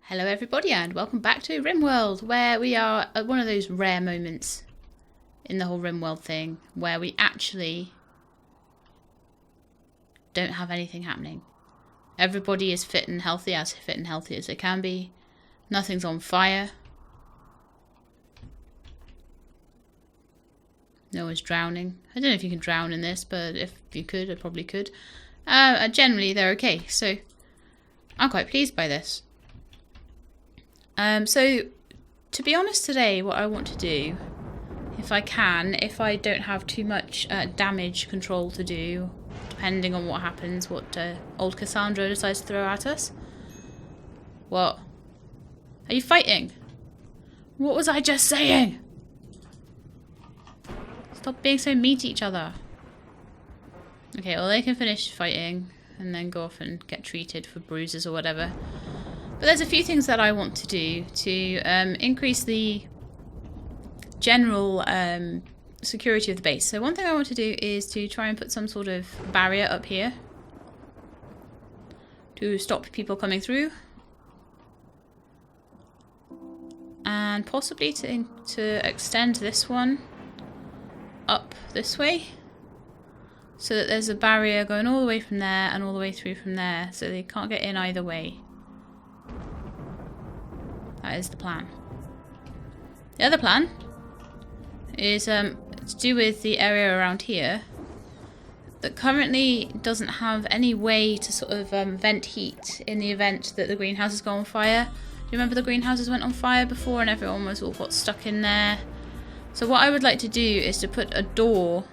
Hello everybody and welcome back to Rimworld, where we are at one of those rare moments in the whole Rimworld thing where we actually don't have anything happening. Everybody is fit and healthy, as fit and healthy as they can be. Nothing's on fire. No one's drowning. I don't know if you can drown in this, but if you could, I probably could. Generally they're okay, so I'm quite pleased by this. So, to be honest today, what I want to do, if I can, if I don't have too much damage control to do, depending on what happens, what old Cassandra decides to throw at us. What? Are you fighting? What was I just saying? Stop being so mean to each other. Okay, well they can finish fighting and then go off and get treated for bruises or whatever. But there's a few things that I want to do to increase the general security of the base. So one thing I want to do is to try and put some sort of barrier up here to stop people coming through. And possibly to extend this one up this way. So that there's a barrier going all the way from there and all the way through from there. So they can't get in either way. That is the plan. The other plan is to do with the area around here that currently doesn't have any way to sort of vent heat in the event that the greenhouses go on fire. Do you remember the greenhouses went on fire before and everyone was all got stuck in there? So what I would like to do is to put a door,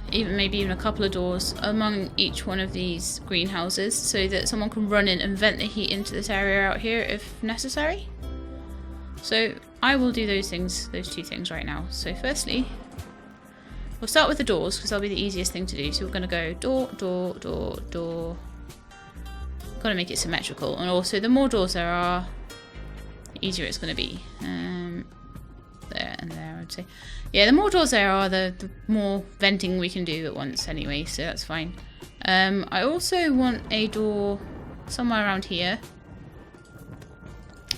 maybe even a couple of doors among each one of these greenhouses so that someone can run in and vent the heat into this area out here if necessary. So I will do those two things right now. So firstly, we'll start with the doors because that'll be the easiest thing to do. So we're going to go door, door, door, door. Got to make it symmetrical, and also the more doors there are, the easier it's going to be. There and there, I'd say. Yeah, the more doors there are, the more venting we can do at once anyway, so that's fine. I also want a door somewhere around here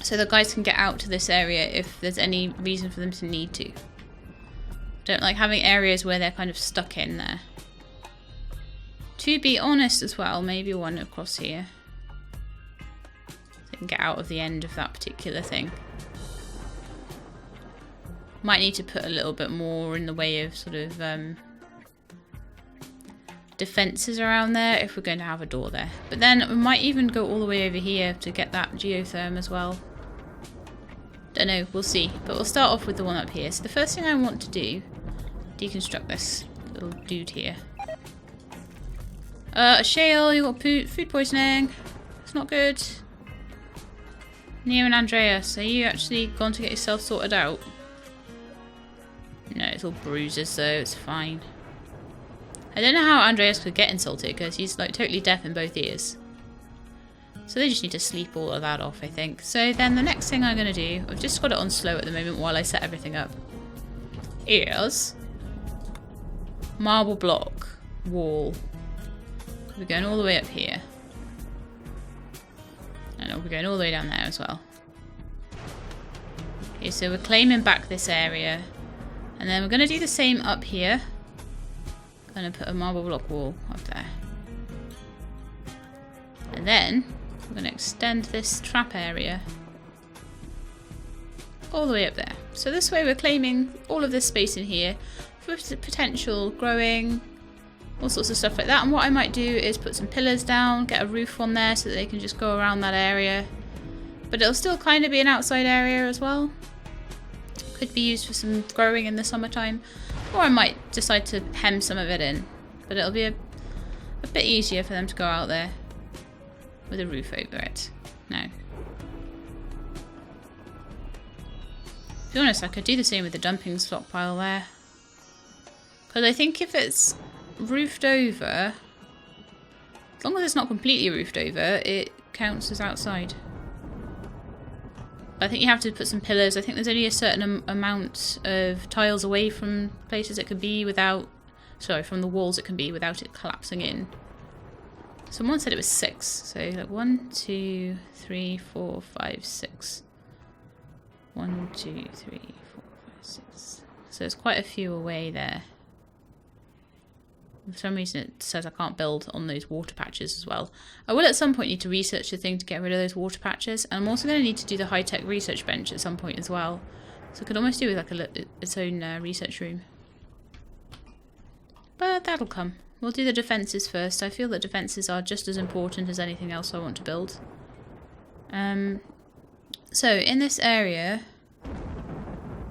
so the guys can get out to this area if there's any reason for them to need to. Don't like having areas where they're kind of stuck in there. To be honest as well, maybe one across here. So they can get out of the end of that particular thing. Might need to put a little bit more in the way of sort of defences around there if we're going to have a door there. But then we might even go all the way over here to get that geotherm as well. Don't know, we'll see. But we'll start off with the one up here. So the first thing I want to do, deconstruct this little dude here. Shale, you got food poisoning. It's not good. Neo and Andreas, are you actually gone to get yourself sorted out? No, it's all bruises, so it's fine. I don't know how Andreas could get insulted because he's like totally deaf in both ears. So they just need to sleep all of that off, I think. So then the next thing I'm going to do, I've just got it on slow at the moment while I set everything up, is marble block wall. We're going all the way up here. And we're going all the way down there as well. Okay, so we're claiming back this area. And then we're going to do the same up here. Going to put a marble block wall up there. And then we're going to extend this trap area all the way up there. So this way we're claiming all of this space in here for potential growing, all sorts of stuff like that. And what I might do is put some pillars down, get a roof on there so that they can just go around that area. But it'll still kind of be an outside area as well. Could be used for some growing in the summertime, or I might decide to hem some of it in, but it'll be a bit easier for them to go out there with a roof over it. Now, to be honest, I could do the same with the dumping stockpile there, because I think if it's roofed over, as long as it's not completely roofed over, it counts as outside. I think you have to put some pillars. I think there's only a certain amount of tiles away from places it could be without... Sorry, from the walls it can be without it collapsing in. Someone said it was 6. So like 1, 2, 3, 4, 5, 6. 1, 2, 3, 4, 5, 6. So there's quite a few away there. For some reason it says I can't build on those water patches as well. I will at some point need to research the thing to get rid of those water patches. And I'm also going to need to do the high-tech research bench at some point as well. So I could almost do with like its own research room. But that'll come. We'll do the defences first. I feel that defences are just as important as anything else I want to build. So in this area,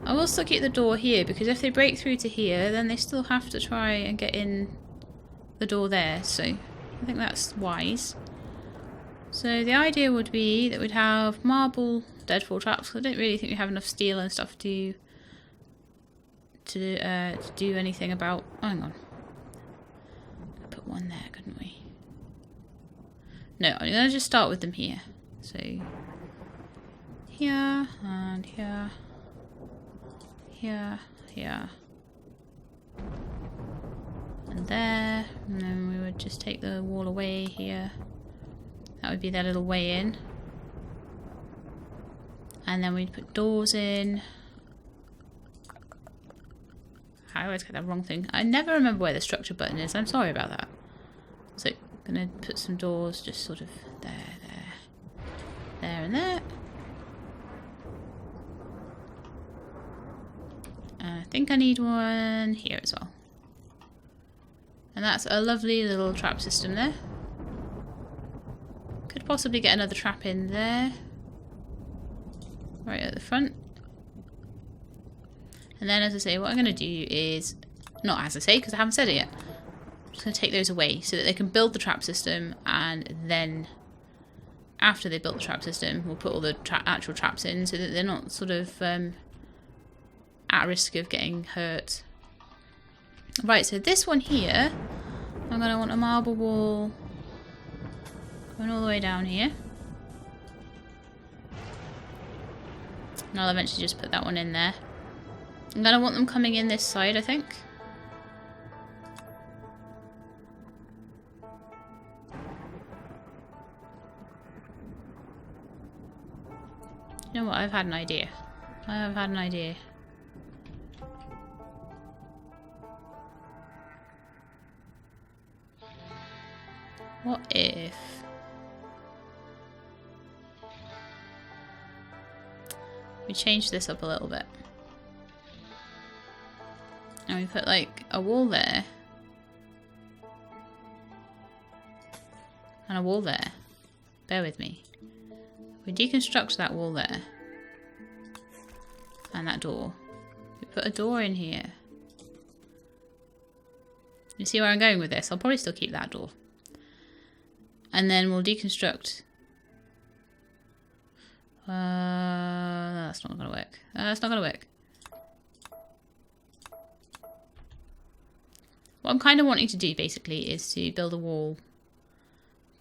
I will still keep the door here because if they break through to here, then they still have to try and get in the door there. So I think that's wise. So the idea would be that we'd have marble deadfall traps. I don't really think we have enough steel and stuff to do anything about. Oh, hang on. Put one there, couldn't we? No, I'm going to just start with them here. So here and here. Here, here, and there, and then we would just take the wall away here. That would be their little way in. And then we'd put doors in. I always get that wrong thing. I never remember where the structure button is. I'm sorry about that. So I'm going to put some doors just sort of there, and there. I think I need one here as well. And that's a lovely little trap system there. Could possibly get another trap in there. Right at the front. And then, as I say, what I'm going to do is... Not as I say, because I haven't said it yet. I'm just going to take those away so that they can build the trap system, and then after they built the trap system, we'll put all the actual traps in so that they're not sort of... at risk of getting hurt. Right, so this one here, I'm going to want a marble wall going all the way down here. And I'll eventually just put that one in there. I'm going to want them coming in this side, I think. You know what, I've had an idea. I have had an idea. What if we change this up a little bit and we put like a wall there and a wall there? Bear with me. We deconstruct that wall there and that door. We put a door in here. You see where I'm going with this? I'll probably still keep that door. And then we'll deconstruct. That's not going to work. That's not going to work. What I'm kind of wanting to do, basically, is to build a wall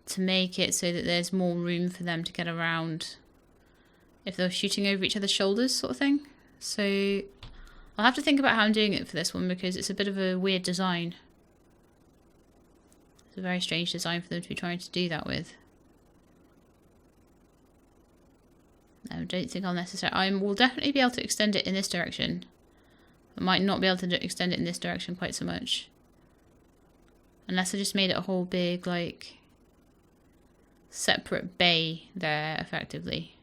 to make it so that there's more room for them to get around if they're shooting over each other's shoulders, sort of thing. So I'll have to think about how I'm doing it for this one because it's a bit of a weird design. It's a very strange design for them to be trying to do that with. I don't think I'll necessarily... I will definitely be able to extend it in this direction. I might not be able to extend it in this direction quite so much. Unless I just made it a whole big, like, separate bay there, effectively.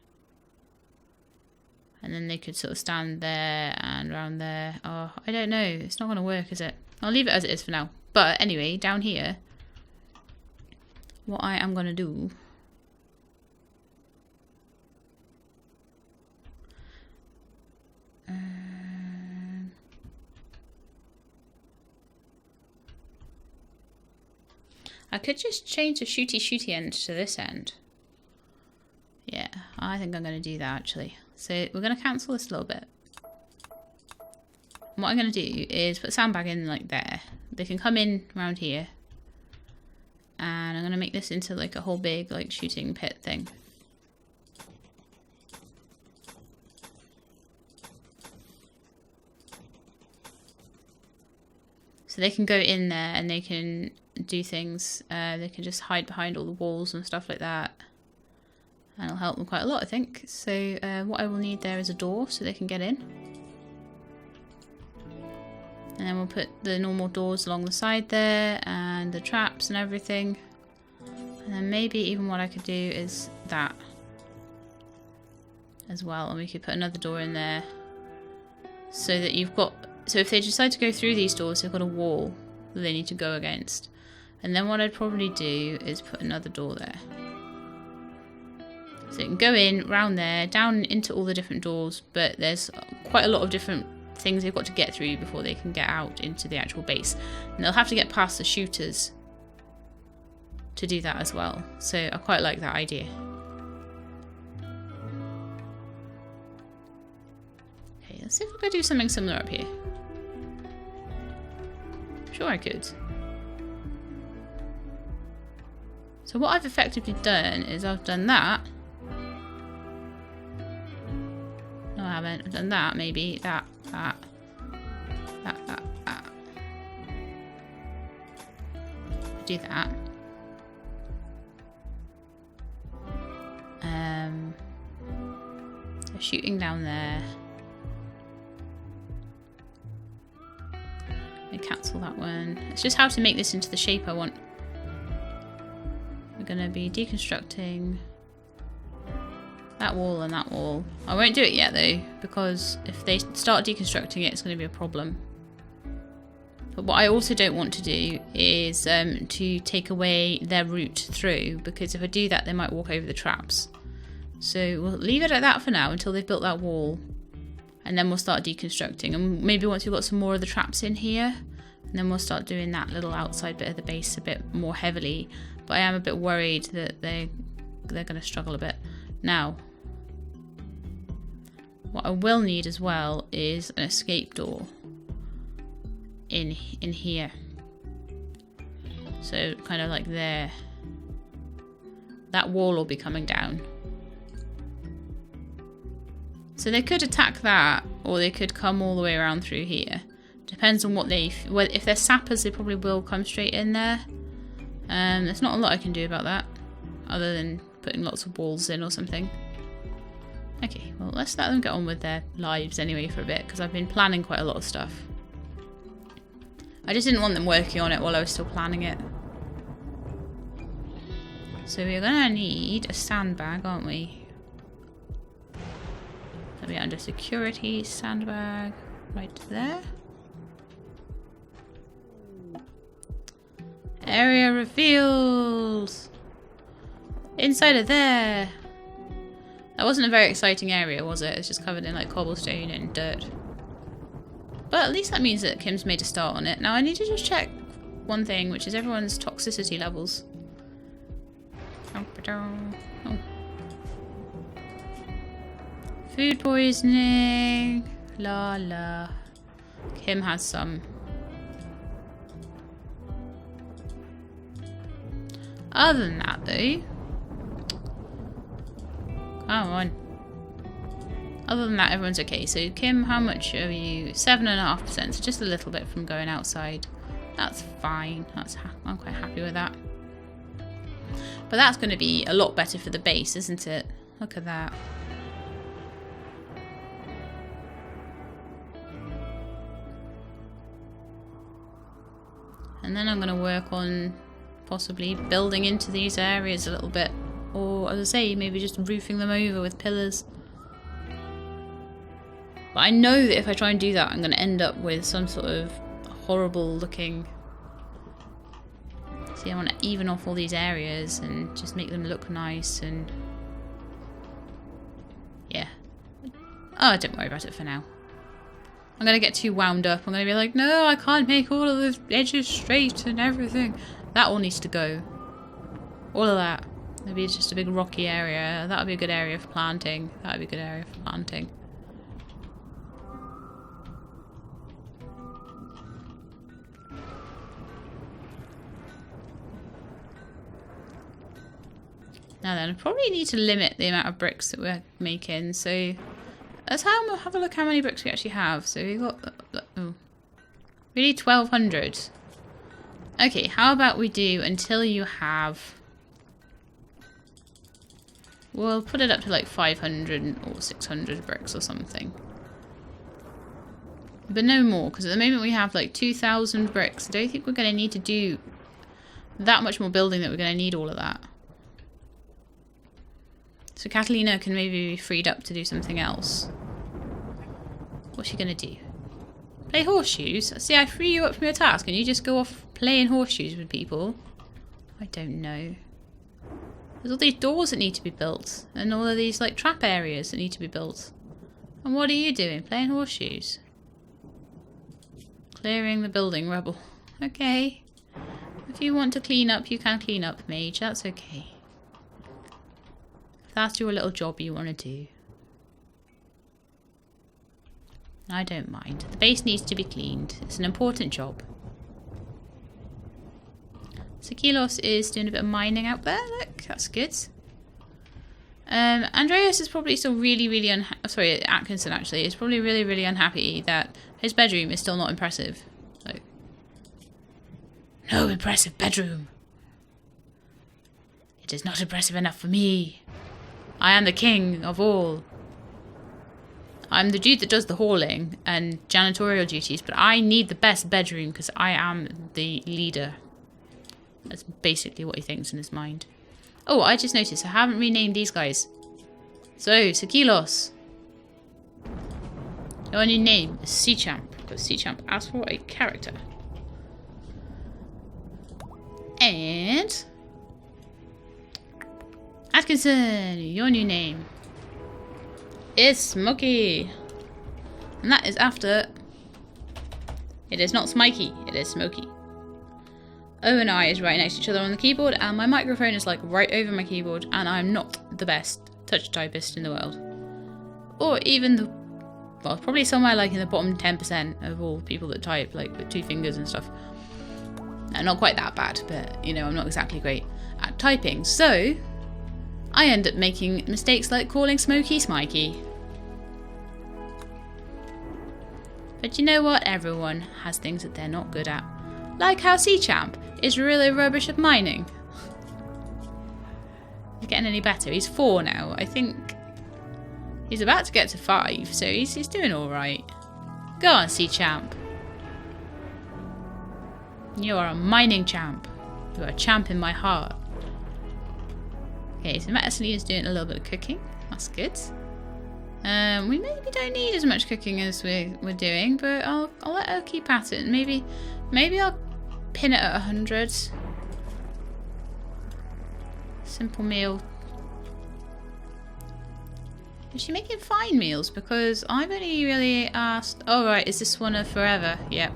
And then they could sort of stand there and around there. Oh, I don't know. It's not going to work, is it? I'll leave it as it is for now. But anyway, down here, what I am going to do... I could just change the shooty end to this end. Yeah, I think I'm going to do that actually. So we're going to cancel this a little bit. And what I'm going to do is put sandbag in like there. They can come in around here. And I'm going to make this into like a whole big like shooting pit thing. So they can go in there and they can do things. They can just hide behind all the walls and stuff like that. And it'll help them quite a lot, I think. So what I will need there is a door so they can get in. And then we'll put the normal doors along the side there and the traps and everything. And then maybe even what I could do is that as well. And we could put another door in there so that you've got... So if they decide to go through these doors, they've got a wall that they need to go against. And then what I'd probably do is put another door there. So you can go in, round there, down into all the different doors, but there's quite a lot of different things they've got to get through before they can get out into the actual base. And they'll have to get past the shooters to do that as well. So I quite like that idea. Okay, let's see if we can do something similar up here. Sure I could. So what I've effectively done is I've done that. No, I haven't. I've done that, maybe. That. Do that. They're shooting down there. I cancel that one. It's just how to make this into the shape I want. We're going to be deconstructing that wall and that wall. I won't do it yet though, because if they start deconstructing it, it's going to be a problem. But what I also don't want to do is to take away their route through, because if I do that, they might walk over the traps. So we'll leave it at that for now until they've built that wall, and then we'll start deconstructing. And maybe once we've got some more of the traps in here, and then we'll start doing that little outside bit of the base a bit more heavily. But I am a bit worried that they're going to struggle a bit. Now, what I will need as well is an escape door in here. So kind of like there. That wall will be coming down. So they could attack that, or they could come all the way around through here. Depends on what they... Well, if they're sappers, they probably will come straight in there. There's not a lot I can do about that, other than putting lots of walls in or something. Okay, well, let's let them get on with their lives anyway for a bit, because I've been planning quite a lot of stuff. I just didn't want them working on it while I was still planning it. So we're going to need a sandbag, aren't we? So we're under security, sandbag, right there. Area revealed! Inside of there! That wasn't a very exciting area, was it? It's just covered in like cobblestone and dirt. But at least that means that Kim's made a start on it. Now I need to just check one thing, which is everyone's toxicity levels. Oh. Food poisoning. La la. Kim has some. Other than that though. Come on. Other than that, everyone's okay. So, Kim, how much are you? 7.5%. So just a little bit from going outside. That's fine. I'm quite happy with that. But that's going to be a lot better for the base, isn't it? Look at that. And then I'm going to work on possibly building into these areas a little bit. Or, as I say, maybe just roofing them over with pillars. But I know that if I try and do that, I'm going to end up with some sort of horrible looking... See, I want to even off all these areas and just make them look nice and... Yeah. Oh, don't worry about it for now. I'm going to get too wound up. I'm going to be like, no, I can't make all of the edges straight and everything. That all needs to go. All of that. Maybe it's just a big rocky area. That would be a good area for planting. That would be a good area for planting. Now then, I probably need to limit the amount of bricks that we're making. So let's have a look how many bricks we actually have. So we've got... Oh, we need 1,200. Okay, how about we do until you have... We'll put it up to like 500 or 600 bricks or something. But no more, because at the moment we have like 2,000 bricks. I don't think we're going to need to do that much more building that we're going to need all of that. So Catalina can maybe be freed up to do something else. What's she going to do? Play horseshoes? See, I free you up from your task and you just go off playing horseshoes with people. I don't know. There's all these doors that need to be built. And all of these like trap areas that need to be built. And what are you doing? Playing horseshoes? Clearing the building rubble. Okay. If you want to clean up, you can clean up, mage. That's okay. If that's your little job you want to do. I don't mind. The base needs to be cleaned. It's an important job. Sekilos is doing a bit of mining out there. Look, that's good. Andreas is probably still really sorry, Atkinson actually is probably really unhappy that his bedroom is still not impressive. Like, no impressive bedroom. It is not impressive enough for me. I am the king of all. I'm the dude that does the hauling and janitorial duties, but I need the best bedroom because I am the leader. That's basically what he thinks in his mind. Oh, I just noticed I haven't renamed these guys. So, Sekilos. Your new name is Seachamp, because Seachamp asked for a character. And... Atkinson, your new name is Smokey. And that is after... It is not Smikey, it is Smokey. O and I is right next to each other on the keyboard, and my microphone is like right over my keyboard, and I'm not the best touch typist in the world. Or even the... Well, probably somewhere like in the bottom 10% of all people that type, like with 2 fingers and stuff. Not quite that bad, but, you know, I'm not exactly great at typing. So, I end up making mistakes like calling Smokey Smikey. But you know what? Everyone has things that they're not good at. Like how Seachamp is really rubbish at mining. He's getting any better. He's 4 now. I think he's about to get to 5, so he's doing alright. Go on, Seachamp. You are a mining champ. You are a champ in my heart. Okay, so Metacelina's doing a little bit of cooking. That's good. We maybe don't need as much cooking as we're doing, but I'll let her keep at it. Maybe I'll pin it at 100. Simple meal. Is she making fine meals? Because I've only really asked... Oh right, is this one a forever? Yep.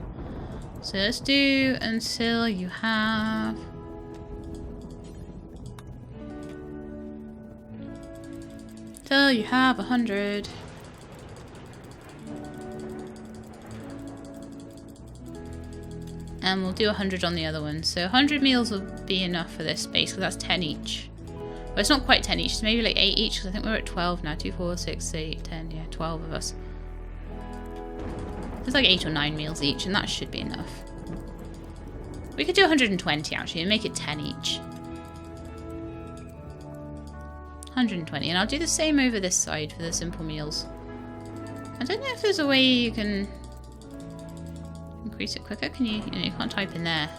So let's do until you have... Till you have 100. And we'll do 100 on the other one. So 100 meals will be enough for this space, because that's 10 each. Well, it's not quite 10 each, it's maybe like 8 each, because I think we're at 12 now. 2, 4, 6, 8, 10, yeah, 12 of us. There's like 8 or 9 meals each, and that should be enough. We could do 120 actually, and make it 10 each. 120, and I'll do the same over this side for the simple meals. I don't know if there's a way you can increase it quicker. Can you? You can't type in there.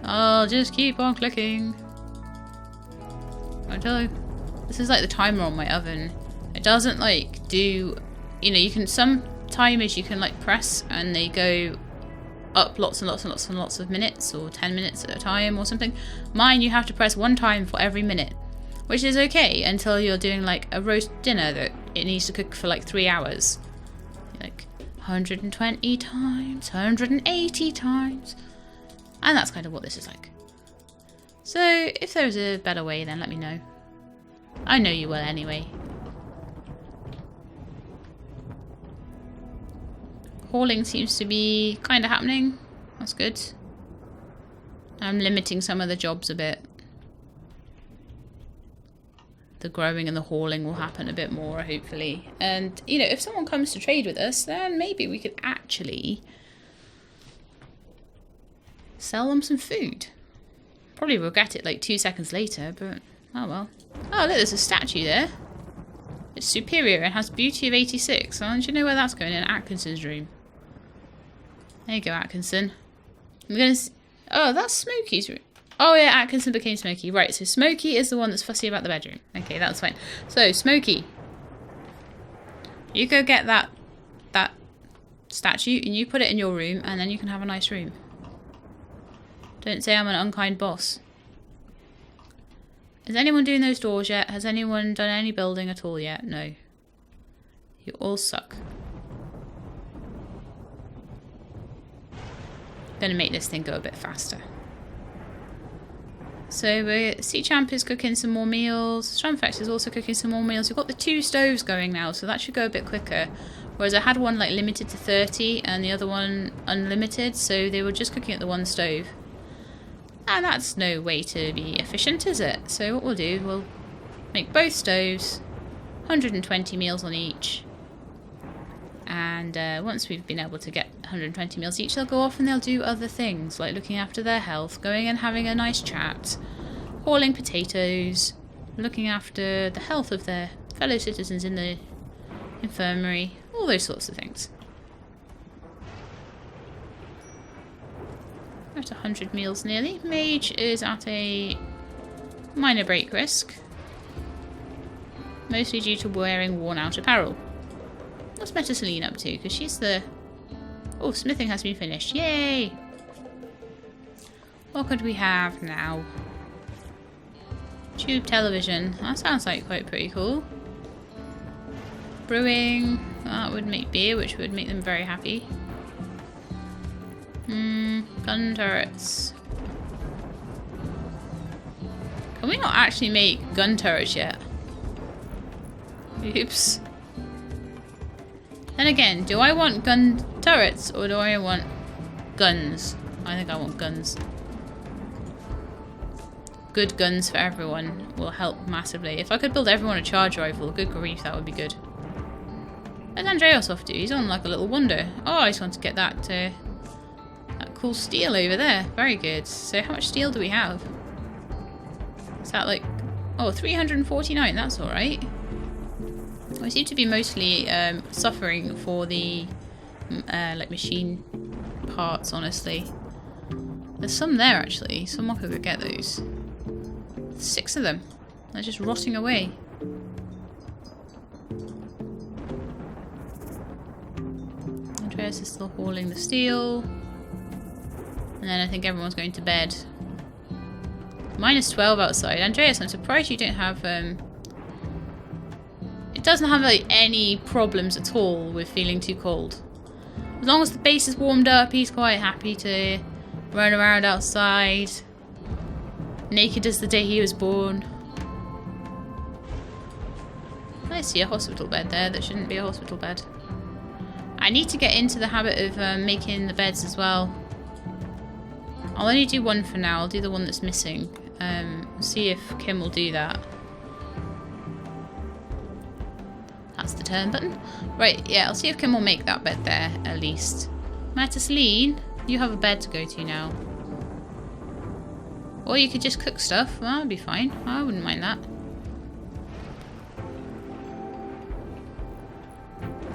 I'll just keep on clicking. I tell you, this is like the timer on my oven. It doesn't like do, you know, you can, some timers you can like press and they go up lots and lots of minutes, or 10 minutes at a time or something. Mine, you have to press 1 time for every minute, which is okay until you're doing like a roast dinner that it needs to cook for like 3 hours. Like 120 times, 180 times. And that's kind of what this is like. So if there's a better way, then let me know. I know you will anyway. Hauling seems to be kind of happening. That's good. I'm limiting some of the jobs a bit. The growing and the hauling will happen a bit more, hopefully. And, you know, if someone comes to trade with us, then maybe we could actually Sell them some food. Probably regret it like 2 seconds later, but oh well. Oh look, there's a statue there. It's superior and has beauty of 86. Oh, do you know where that's going? In Atkinson's room. There you go, Atkinson. I'm gonna. Oh, that's Smokey's room. Oh yeah, Atkinson became Smokey. Right, so Smokey is the one that's fussy about the bedroom. Okay, that's fine. So Smokey, you go get that statue and you put it in your room, and then you can have a nice room. Don't say I'm an unkind boss. Is anyone doing those doors yet? Has anyone done any building at all yet? No. You all suck. Gonna make this thing go a bit faster. So Sea Champ is cooking some more meals. Strumfex is also cooking some more meals. We've got the 2 stoves going now, so that should go a bit quicker. Whereas I had one like limited to 30 and the other one unlimited, so they were just cooking at the 1 stove. And that's no way to be efficient, is it? So what we'll do, we'll make both stoves, 120 meals on each. And once we've been able to get 120 meals each, they'll go off and they'll do other things, like looking after their health, going and having a nice chat, hauling potatoes, looking after the health of their fellow citizens in the infirmary, all those sorts of things. We're at 100 meals nearly. Mage is at a minor break risk, mostly due to wearing worn out apparel. What's Metaceline up to? Because she's the... Oh, smithing has been finished. Yay! What could we have now? Tube television. That sounds like quite pretty cool. Brewing. That would make beer, which would make them very happy. Gun turrets. Can we not actually make gun turrets yet? Oops. And again, do I want gun turrets or do I want guns? I think I want guns. Good guns for everyone will help massively. If I could build everyone a charge rifle, good grief, that would be good. Where's Andreas off to? He's on like a little wander. Oh, I just want to get that cool steel over there. Very good. So how much steel do we have? Is that like... Oh, 349. That's alright. I seem to be mostly suffering for the like machine parts, honestly. There's some there actually. Someone could go get those. 6 of them. They're just rotting away. Andreas is still hauling the steel. And then I think everyone's going to bed. -12 outside. Andreas, I'm surprised you don't have... It doesn't have like any problems at all with feeling too cold. As long as the base is warmed up, he's quite happy to run around outside. Naked as the day he was born. I see a hospital bed there that shouldn't be a hospital bed. I need to get into the habit of making the beds as well. I'll only do one for now. I'll do the one that's missing. See if Kim will do that. That's the turn button. Right, yeah, I'll see if Kim will make that bed there, at least. Metaceline, you have a bed to go to now. Or you could just cook stuff. Well, that'd be fine. I wouldn't mind that.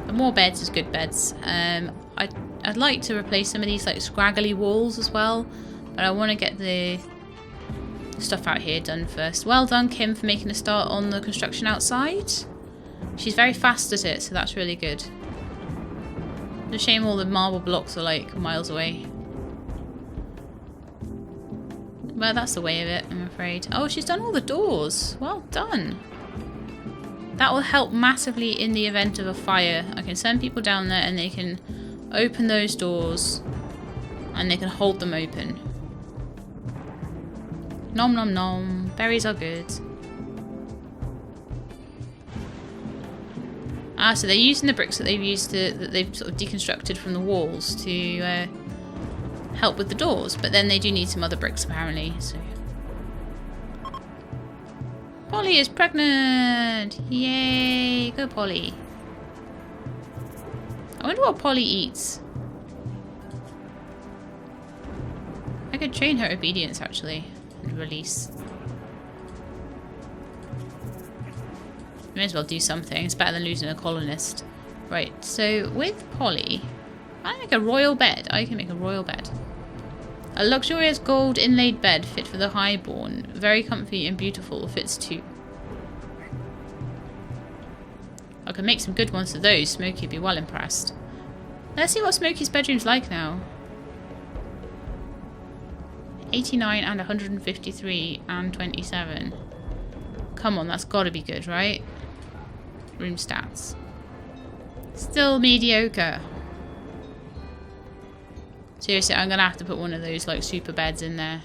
But more beds is good beds. I'd like to replace some of these like scraggly walls as well. But I want to get the stuff out here done first. Well done, Kim, for making a start on the construction outside. She's very fast at it, so that's really good. It's a shame all the marble blocks are like miles away. Well, that's the way of it, I'm afraid. Oh, she's done all the doors. Well done. That will help massively in the event of a fire. I can send people down there and they can open those doors and they can hold them open. Nom nom nom. Berries are good. Ah, so they're using the bricks that they've used that they've sort of deconstructed from the walls to help with the doors, but then they do need some other bricks apparently. So Polly is pregnant! Yay! Go Polly! I wonder what Polly eats. I could train her obedience actually and release. May as well do something. It's better than losing a colonist. Right, so with Polly, I make a royal bed. I can make a royal bed. A luxurious gold inlaid bed fit for the highborn. Very comfy and beautiful. Fits 2. I can make some good ones of those. Smokey would be well impressed. Let's see what Smokey's bedroom's like now. 89 and 153 and 27. Come on, that's got to be good, right? Room stats. Still mediocre. Seriously, I'm going to have to put one of those like super beds in there.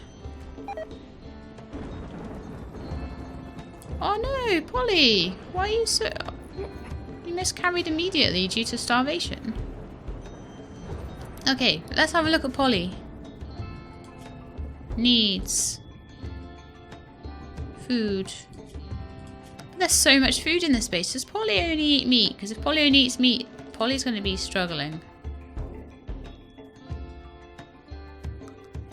Oh no, Polly! Why are you so... You miscarried immediately due to starvation. Okay, let's have a look at Polly. Needs. Food. There's so much food in this space. Does Polly only eat meat? Because if Polly only eats meat, Polly's going to be struggling.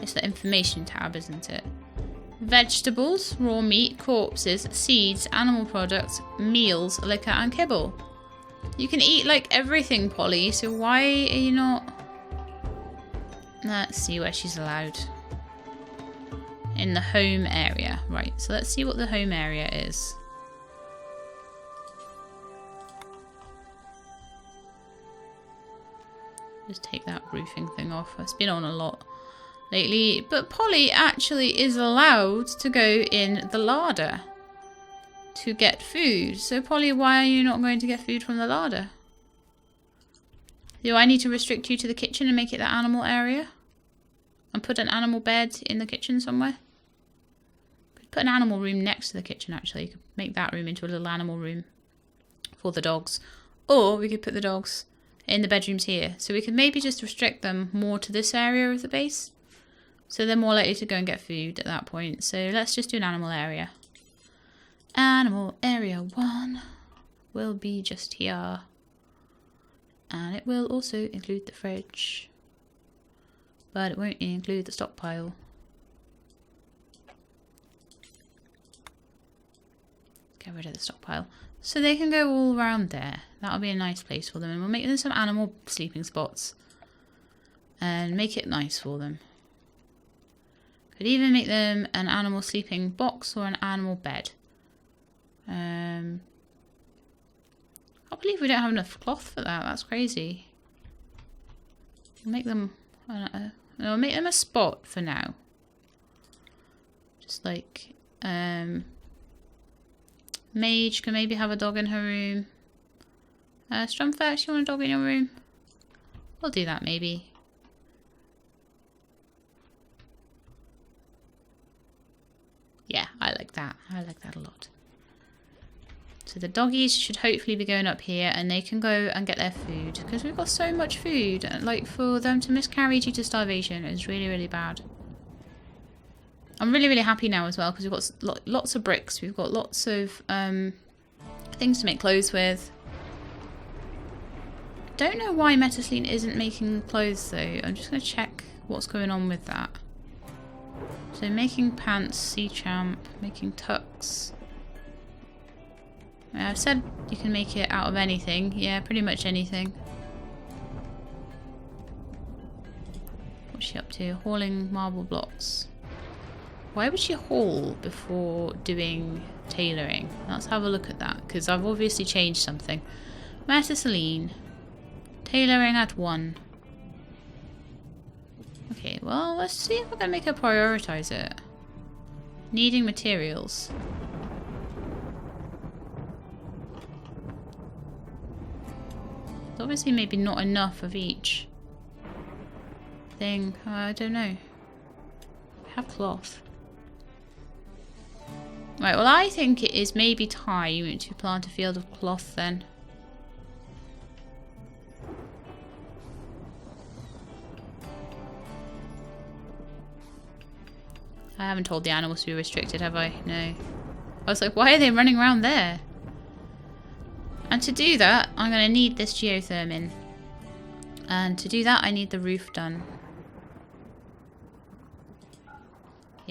It's the information tab, isn't it? Vegetables, raw meat, corpses, seeds, animal products, meals, liquor and kibble. You can eat like everything, Polly, so why are you not... Let's see where she's allowed. In the home area. Right, so let's see what the home area is. Just take that roofing thing off. It's been on a lot lately. But Polly actually is allowed to go in the larder to get food. So Polly, why are you not going to get food from the larder? Do I need to restrict you to the kitchen and make it the animal area? And put an animal bed in the kitchen somewhere? Could put an animal room next to the kitchen actually. You could make that room into a little animal room for the dogs. Or we could put the dogs in the bedrooms here. So we could maybe just restrict them more to this area of the base. So they're more likely to go and get food at that point. So let's just do an animal area. Animal area 1 will be just here. And it will also include the fridge. But it won't include the stockpile. Get rid of the stockpile. So they can go all around there. That'll be a nice place for them. And we'll make them some animal sleeping spots. And make it nice for them. Could even make them an animal sleeping box or an animal bed. I can't believe we don't have enough cloth for that. That's crazy. We'll make them... I'll make them a spot for now. Just like... Mage can maybe have a dog in her room. Strumfax, you want a dog in your room? We'll do that maybe. Yeah, I like that. I like that a lot. So the doggies should hopefully be going up here and they can go and get their food. Because we've got so much food. Like, for them to miscarry due to starvation is really, really bad. I'm really, really happy now as well because we've got lots of bricks. We've got lots of things to make clothes with. Don't know why Metasleen isn't making clothes though. I'm just going to check what's going on with that. So making pants, sea champ, making tux. I've said you can make it out of anything. Yeah, pretty much anything. What's she up to? Hauling marble blocks. Why would she haul before doing tailoring? Let's have a look at that, because I've obviously changed something. Metasleen. Tailoring at 1. Okay, well, let's see if I can make her prioritize it. Needing materials. It's obviously maybe not enough of each thing. I don't know. Have cloth. Right, well I think it is maybe time to plant a field of cloth then. I haven't told the animals to be restricted, have I? No. I was like, why are they running around there? And to do that, I'm going to need this geothermin. And to do that, I need the roof done.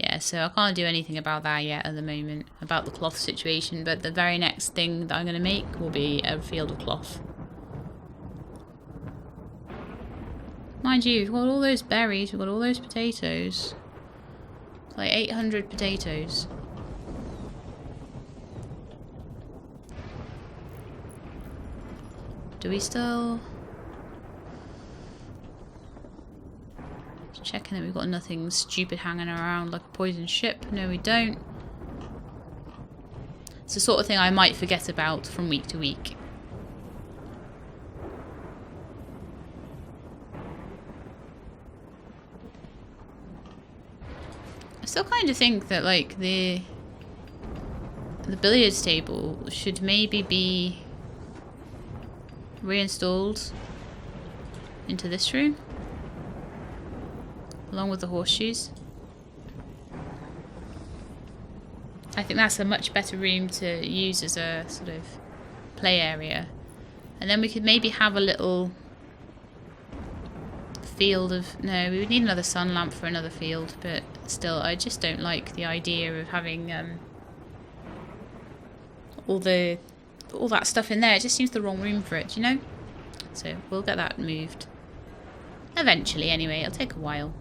Yeah, so I can't do anything about that yet at the moment, about the cloth situation, but the very next thing that I'm going to make will be a field of cloth. Mind you, we've got all those berries, we've got all those potatoes. It's like 800 potatoes. Do we still... Just checking that we've got nothing stupid hanging around like a poisoned ship. No, we don't. It's the sort of thing I might forget about from week to week. I still kind of think that like the billiards table should maybe be reinstalled into this room along with the horseshoes. I think that's a much better room to use as a sort of play area, and then we could maybe have a little field of... No, we would need another sun lamp for another field, but still, I just don't like the idea of having all that stuff in there. It just seems the wrong room for it, you know? So we'll get that moved. Eventually, anyway. It'll take a while.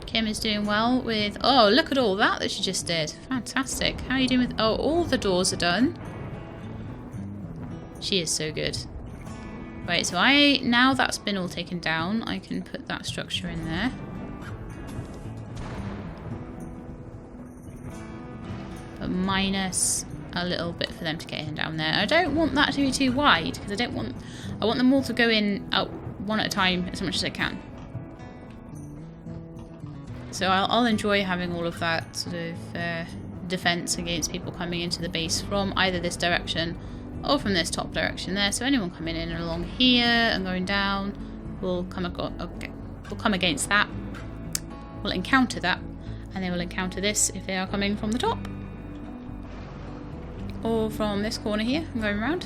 Kim is doing well with... Oh, look at all that she just did. Fantastic. How are you doing with... Oh, all the doors are done. She is so good. Right, so now that's been all taken down, I can put that structure in there. But minus a little bit for them to get in down there. I don't want that to be too wide, because I want them all to go in out one at a time as much as I can. So I'll enjoy having all of that sort of defense against people coming into the base from either this direction or from this top direction there. So anyone coming in along here and going down will come against that. Will encounter that, and they will encounter this if they are coming from the top. Or from this corner here and going around.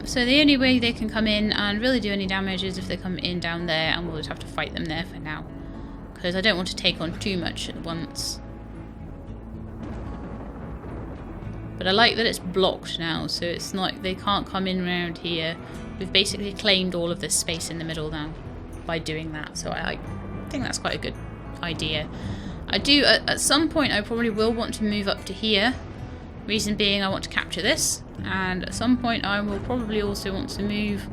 So the only way they can come in and really do any damage is if they come in down there, and we'll just have to fight them there for now. Because I don't want to take on too much at once. But I like that it's blocked now, so it's not, they can't come in around here. We've basically claimed all of this space in the middle now by doing that. So I think that's quite a good idea. I do, at some point, I probably will want to move up to here. Reason being, I want to capture this. And at some point, I will probably also want to move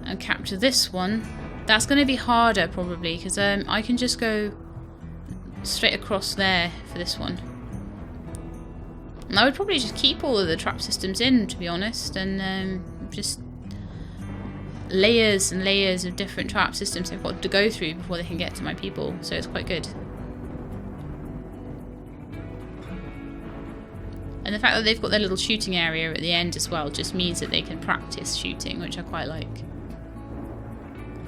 and capture this one. That's going to be harder, probably, because I can just go straight across there for this one. And I would probably just keep all of the trap systems in, to be honest, and just layers and layers of different trap systems they've got to go through before they can get to my people, so it's quite good. And the fact that they've got their little shooting area at the end as well just means that they can practice shooting, which I quite like.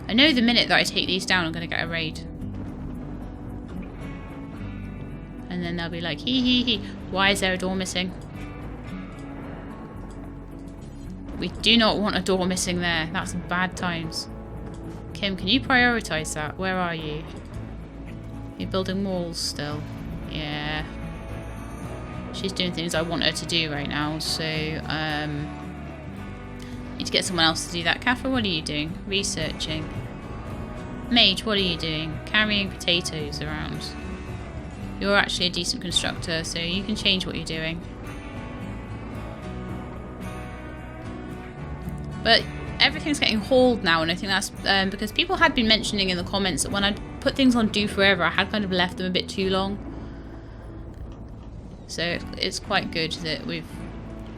I know the minute that I take these down, I'm going to get a raid. And then they'll be like, hee hee hee, why is there a door missing? We do not want a door missing there. That's bad times. Kim, can you prioritise that? Where are you? You're building walls still. Yeah. She's doing things I want her to do right now, so need to get someone else to do that. Kaffa, what are you doing? Researching. Mage, what are you doing? Carrying potatoes around. You're actually a decent constructor, so you can change what you're doing. But everything's getting hauled now, and I think that's because people had been mentioning in the comments that when I put things on Do Forever, I had kind of left them a bit too long. So it's quite good that we've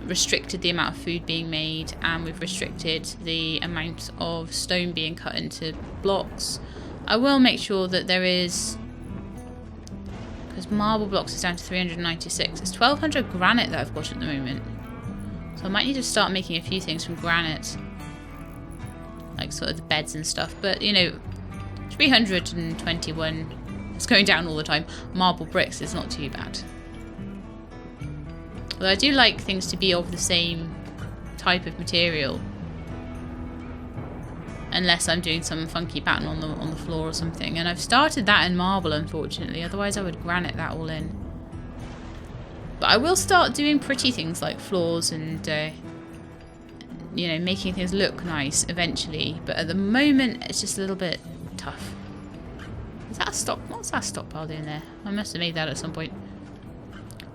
restricted the amount of food being made, and we've restricted the amount of stone being cut into blocks. I will make sure that there is, because marble blocks is down to 396. It's 1200 granite that I've got at the moment. So I might need to start making a few things from granite. Like sort of the beds and stuff. But, you know, 321, it's going down all the time. Marble bricks is not too bad. Although I do like things to be of the same type of material. unless I'm doing some funky pattern on the floor or something. And I've started that in marble, unfortunately, otherwise I would granite that all in. But I will start doing pretty things like floors and you know, making things look nice eventually, but at the moment it's just a little bit tough. Is that a stock? What's that stockpile doing there? I must have made that at some point.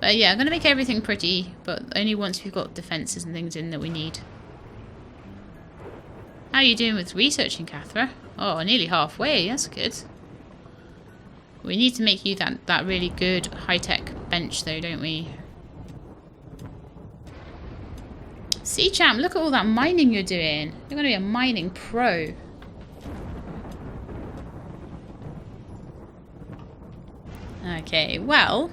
But yeah, I'm going to make everything pretty, but only once we've got defences and things in that we need. How are you doing with researching, Cathra? Oh, nearly halfway. That's good. We need to make you that really good high-tech bench though, don't we? See, champ, look at all that mining you're doing. You're going to be a mining pro. Okay, well,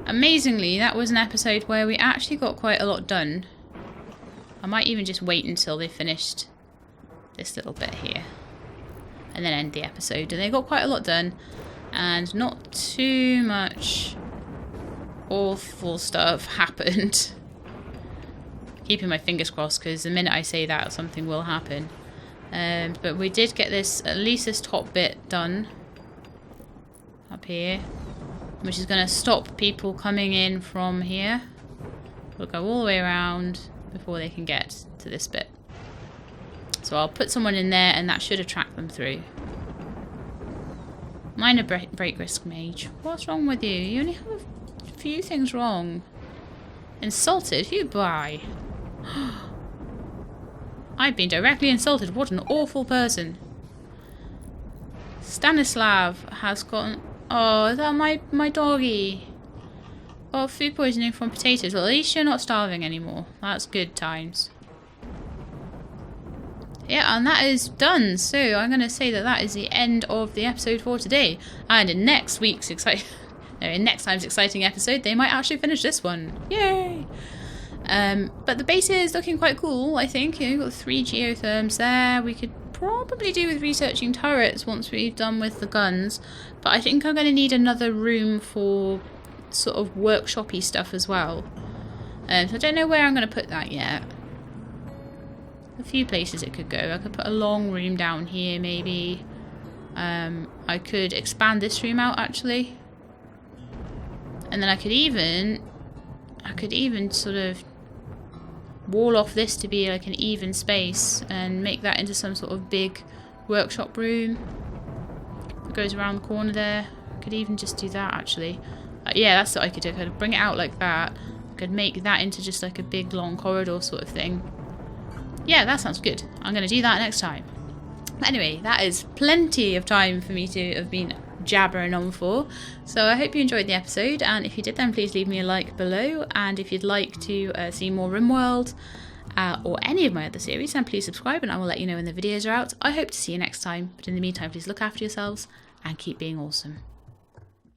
amazingly, that was an episode where we actually got quite a lot done. I might even just wait until they finished this little bit here and then end the episode. And they got quite a lot done and not too much awful stuff happened. Keeping my fingers crossed, because the minute I say that, something will happen. But we did get this, at least this top bit done up here, which is going to stop people coming in from here. We'll go all the way around before they can get to this bit. So I'll put someone in there, and that should attract them through. Minor break risk mage. What's wrong with you? You only have a few things wrong. Insulted? You buy. I've been directly insulted. What an awful person. Stanislav has gotten... Oh, is that my doggy? Oh, food poisoning from potatoes. Well, at least you're not starving anymore. That's good times. Yeah, and that is done. So I'm going to say that is the end of the episode for today. And in next week's in next time's exciting episode, they might actually finish this one. Yay! But the base is looking quite cool, I think. You know, you've got 3 geotherms there. We could probably do with researching turrets once we've done with the guns. But I think I'm going to need another room for sort of workshop-y stuff as well. So I don't know where I'm going to put that yet. A few places it could go. I could put a long room down here, maybe. I could expand this room out, actually. And then I could even sort of wall off this to be like an even space and make that into some sort of big workshop room that goes around the corner there. I could even just do that, actually. Yeah, that's what I could do. I could bring it out like that. I could make that into just like a big long corridor sort of thing. Yeah, that sounds good. I'm going to do that next time. But anyway, that is plenty of time for me to have been jabbering on for. So I hope you enjoyed the episode, and if you did, then please leave me a like below. And if you'd like to see more Rimworld or any of my other series, then please subscribe and I will let you know when the videos are out. I hope to see you next time, but in the meantime, please look after yourselves and keep being awesome.